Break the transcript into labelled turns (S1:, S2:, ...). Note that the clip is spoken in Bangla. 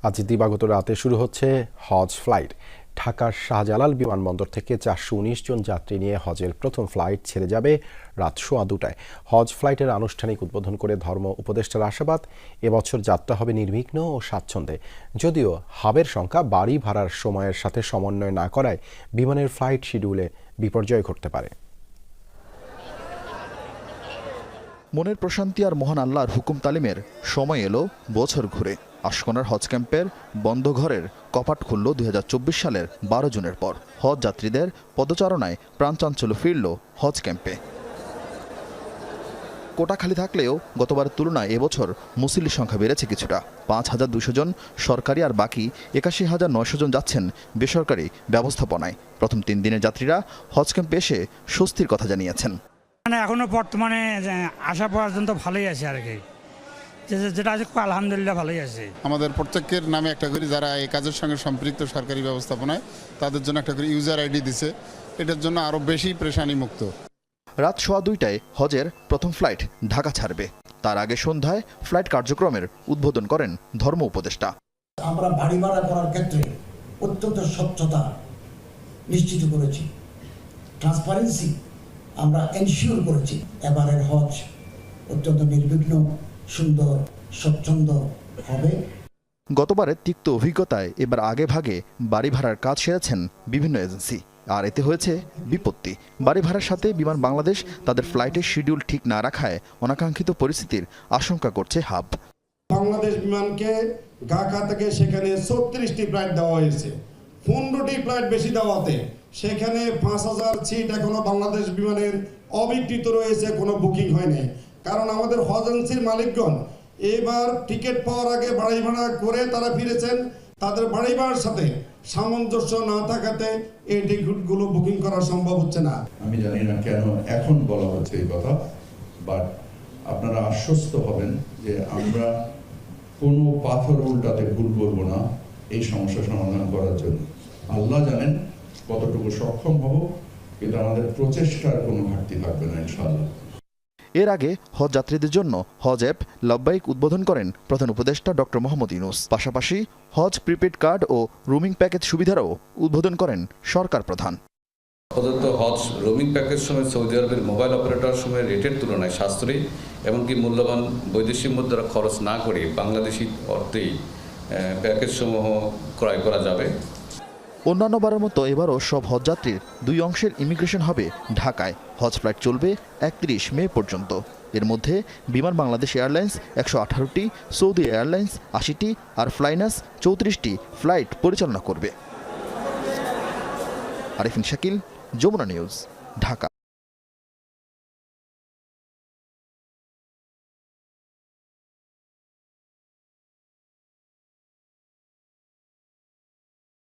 S1: আজ দিবাগত রাতে শুরু হচ্ছে হজ ফ্লাইট। ঢাকার শাহজালাল বিমানবন্দর থেকে 419 জন যাত্রী নিয়ে হজের প্রথম ফ্লাইট ছেড়ে যাবে রাত 2:15টায়। হজ ফ্লাইটের আনুষ্ঠানিক উদ্বোধন করে ধর্ম উপদেষ্টার আশাবাদ, এবছর যাত্রা হবে নির্বিঘ্ন ও স্বাচ্ছন্দ্যে। যদিও হাবের সংখ্যা বাড়ি ভাড়ার সময়ের সাথে সমন্বয় না করায় বিমানের ফ্লাইট শিডিউলে বিপর্যয় ঘটতে পারে।
S2: মনের প্রশান্তি আর মহান আল্লাহর হুকুম তালিমের সময় এলো বছর ঘুরে। আশকোনার হজ ক্যাম্পের বন্ধ ঘরের কপাট খুলল 2024 সালের 12 জুনের পর। হজ যাত্রীদের পদচারণায় প্রাণচাঞ্চল্য ফিরল হজ ক্যাম্পে। কোটা খালি থাকলেও গতবারের তুলনায় এবছর মুসল্লির সংখ্যা বেড়েছে কিছুটা। 5,200 জন সরকারি আর বাকি 81,900 জন যাচ্ছেন বেসরকারি ব্যবস্থাপনায়। প্রথম 3 দিনের যাত্রীরা হজ ক্যাম্পে এসে স্বস্তির কথা জানিয়েছেন।
S3: এখনো বর্তমানে আসা পর্যন্ত ভালোই আছে আর কি, যেটা আছে আলহামদুলিল্লাহ ভালোই আছে।
S4: আমাদের প্রত্যেকের নামে একটা করে যারা এই কাজের সঙ্গে সম্পৃক্ত সরকারি ব্যবস্থাপনায় তাদের জন্য একটা করে ইউজার আইডি দিছে, এটার জন্য আরো বেশি পেরেশানি মুক্ত।
S2: রাত 2:15টায় হজের প্রথম ফ্লাইট ঢাকা ছাড়বে। তার আগে সন্ধ্যায় ফ্লাইট কার্যক্রমের উদ্বোধন করেন ধর্ম উপদেষ্টা।
S5: আমরা বাড়ি ভাড়া করার ক্ষেত্রে অত্যন্ত স্বচ্ছতা নিশ্চিত করেছি, ট্রান্সপারেন্সি আমরা এনশিওর করেছি। এবারের হজ অত্যন্ত নির্বিঘ্ন, সুন্দর, স্বচ্ছন্দ হবে।
S2: গতবারের তিক্ত অভিজ্ঞতায় এবার আগে ভাগে বাড়ি ভাড়ার কাজ সেরেছেন বিভিন্ন এজেন্সি, আর এতে হয়েছে বিপত্তি। বাড়ি ভাড়ার সাথে বিমান বাংলাদেশ তাদের ফ্লাইটের শিডিউল ঠিক না রাখায় অনাকাঙ্ক্ষিত পরিস্থিতির আশঙ্কা করছে হাব।
S6: বাংলাদেশ বিমানকে ঢাকা থেকে সেখানে 36টি ফ্লাইট দেওয়া হয়েছে, 15টি ফ্লাইট বেশি দেওয়াতে সেখানে 5,000 সিট এখনো বাংলাদেশ বিমানের অবিকৃত রয়েছে, কোনো বুকিং হয়নি। কারণ আমাদের হজ এজেন্সির মালিকগণ এবার টিকিট পাওয়ার আগে বাড়ি ভাড়া করে তারা ফিরেছেন, তাদের বাড়ি ভাড়ার সাথে সামঞ্জস্য না থাকাতে এই টিকিটগুলো বুকিং করা সম্ভব হচ্ছে না।
S7: আমি জানি না কেন এখন বলা হচ্ছে এই কথা, বাট আপনারা আশ্বস্ত হবেন যে আমরা কোনো পাথর উল্টাতে ভুল করব না এই সমস্যা সমাধান করার জন্য। আল্লাহ জানেন কতটুকু সক্ষম হব, কিন্তু আমাদের প্রচেষ্টার কোনো ঘাটতি থাকবে না ইনশাআল্লাহ।
S2: এর আগে হজ যাত্রীদের জন্য হজ অ্যাপ লব্বাইক উদ্বোধন করেন প্রধান উপদেষ্টা ডক্টর মোহাম্মদ ইউনূস। পাশাপাশি হজ প্রিপেড কার্ড ও রোমিং প্যাকেজ সুবিধারও উদ্বোধন করেন সরকার প্রধান।
S8: প্রদত্ত হজ রোমিং প্যাকেজ সময় সৌদি আরবের মোবাইল অপারেটর সময়ের রেটের তুলনায় সাশ্রয়ী, এমনকি মূল্যবান বৈদেশিক মুদ্রা খরচ না করে বাংলাদেশি অর্থেই প্যাকেজসমূহ ক্রয় করা যাবে।
S2: অন্যান্য বারের মতো এবারও সব হজযাত্রীর 2 অংশের ইমিগ্রেশন হবে ঢাকায়। হজ ফ্লাইট চলবে 31 মে পর্যন্ত। এর মধ্যে বিমান বাংলাদেশ এয়ারলাইন্স 118টি, সৌদি এয়ারলাইন্স 80টি আর ফ্লাইনাস 34টি ফ্লাইট পরিচালনা করবে। আরিফিন শাকিল, যমুনা নিউজ, ঢাকা।